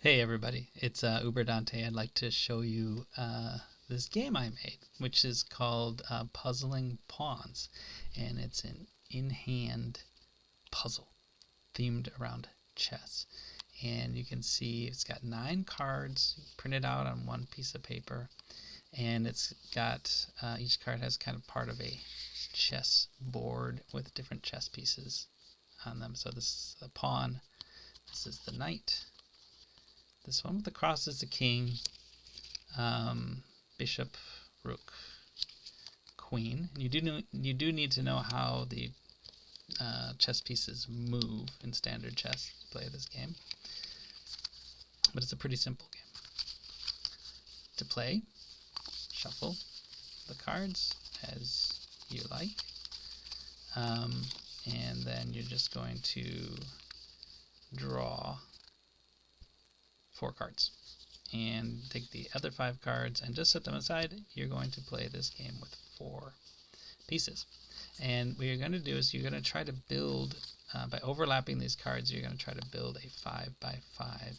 Hey everybody, it's Uber Dante. I'd like to show you this game I made, which is called Puzzling Pawns, and it's an in-hand puzzle themed around chess. And you can see it's got 9 cards printed out on one piece of paper, and it's got each card has kind of part of a chess board with different chess pieces on them. So this is the pawn, this is the knight. This one with the cross is the king, bishop, rook, queen. And you do need to know how the chess pieces move in standard chess to play this game, but it's a pretty simple game. To play, shuffle the cards as you like, and then you're just going to draw 4 cards and take the other 5 cards and just set them aside. You're going to play this game with 4 pieces, and what you're going to do is you're going to try to build by overlapping these cards. You're going to try to build a 5 by 5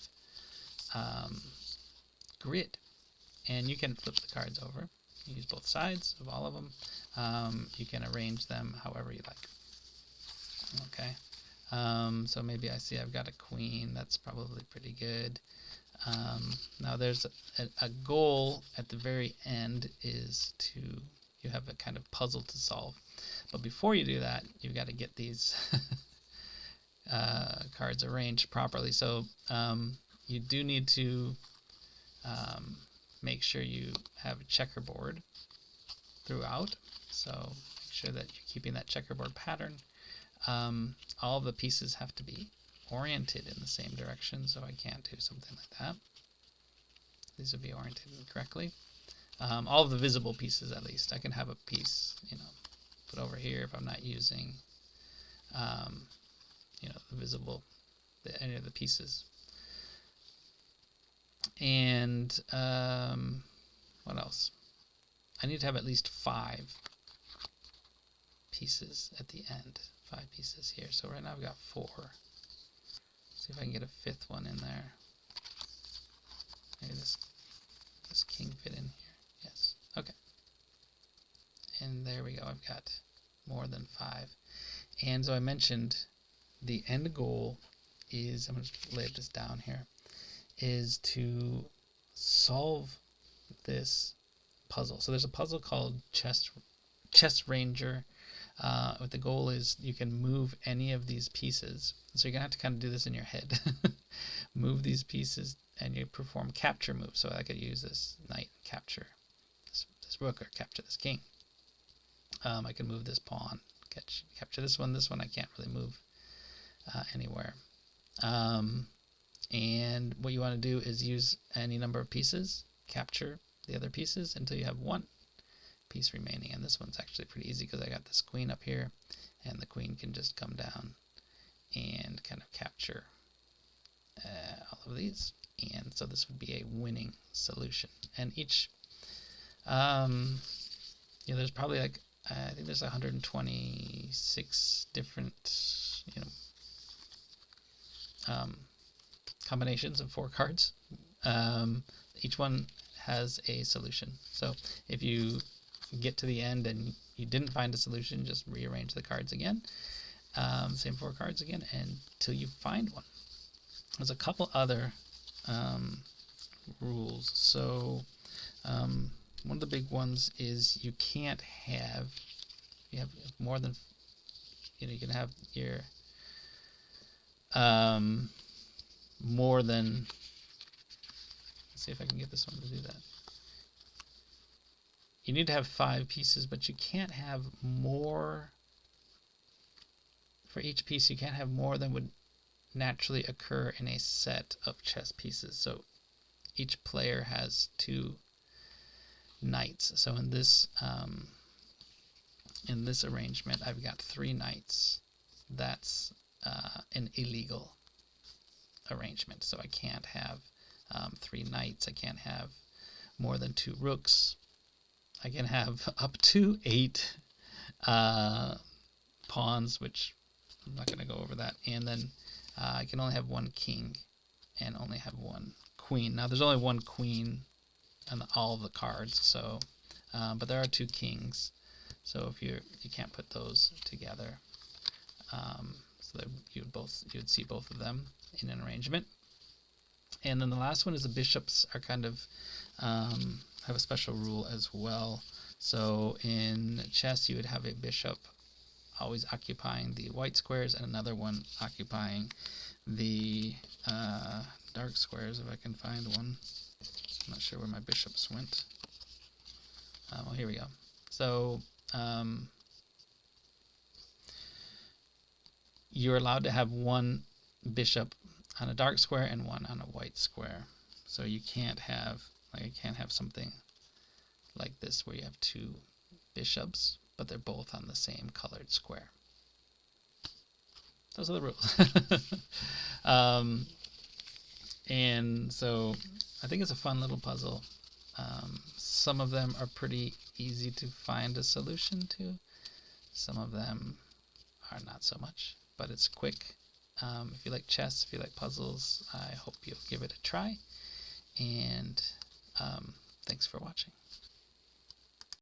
grid, and you can flip the cards over. You use both sides of all of them. You can arrange them however you like. Okay, so maybe I see I've got a queen. That's probably pretty good. Now there's a goal at the very end is you have a kind of puzzle to solve, but before you do that you've got to get these cards arranged properly. So you do need to make sure you have a checkerboard throughout, so make sure that you're keeping that checkerboard pattern. All of the pieces have to be oriented in the same direction, so I can't do something like that. These would be oriented correctly. All of the visible pieces, at least. I can have a piece, put over here if I'm not using, the visible, any of the pieces. And what else? I need to have at least 5 pieces at the end. 5 pieces here. So right now I've got 4. See if I can get a 5th one in there. Maybe this king fit in here. Yes. Okay. And there we go. I've got more than 5. And so I mentioned the end goal is, I'm going to lay this down here, is to solve this puzzle. So there's a puzzle called Chess Ranger. What the goal is, you can move any of these pieces. So you're going to have to kind of do this in your head. Move these pieces and you perform capture moves. So I could use this knight and capture this rook, or capture this king. I can move this pawn, capture this one. This one I can't really move anywhere. And what you want to do is use any number of pieces, capture the other pieces until you have 1 piece remaining. And this one's actually pretty easy because I got this queen up here, and the queen can just come down and kind of capture all of these. And so this would be a winning solution. And each there's probably like I think there's 126 different combinations of 4 cards. Each one has a solution. So if you get to the end and you didn't find a solution, just rearrange the cards again, same 4 cards again, until you find one. There's a couple other rules. So one of the big ones is you can't have, you have more than, you can have your more than, let's see if I can get this one to do that. You need to have 5 pieces, but you can't have more, for each piece you can't have more than would naturally occur in a set of chess pieces. So each player has 2 knights. So in this arrangement I've got 3 knights. That's an illegal arrangement. So I can't have 3 knights. I can't have more than 2 rooks. I can have up to 8 pawns, which I'm not going to go over that. And then I can only have 1 king and only have one queen. Now there's only one queen on all of the cards, so but there are two kings. So if you can't put those together, so that you would see both of them in an arrangement. And then the last one is the bishops are kind of have a special rule as well. So in chess, you would have a bishop always occupying the white squares and another one occupying the dark squares, if I can find one. I'm not sure where my bishops went. Well, here we go. So you're allowed to have one bishop on a dark square and one on a white square. So you can't have something like this where you have two bishops, but they're both on the same colored square. Those are the rules. And so I think it's a fun little puzzle. Some of them are pretty easy to find a solution to. Some of them are not so much, but it's quick. If you like chess, if you like puzzles, I hope you'll give it a try. And thanks for watching.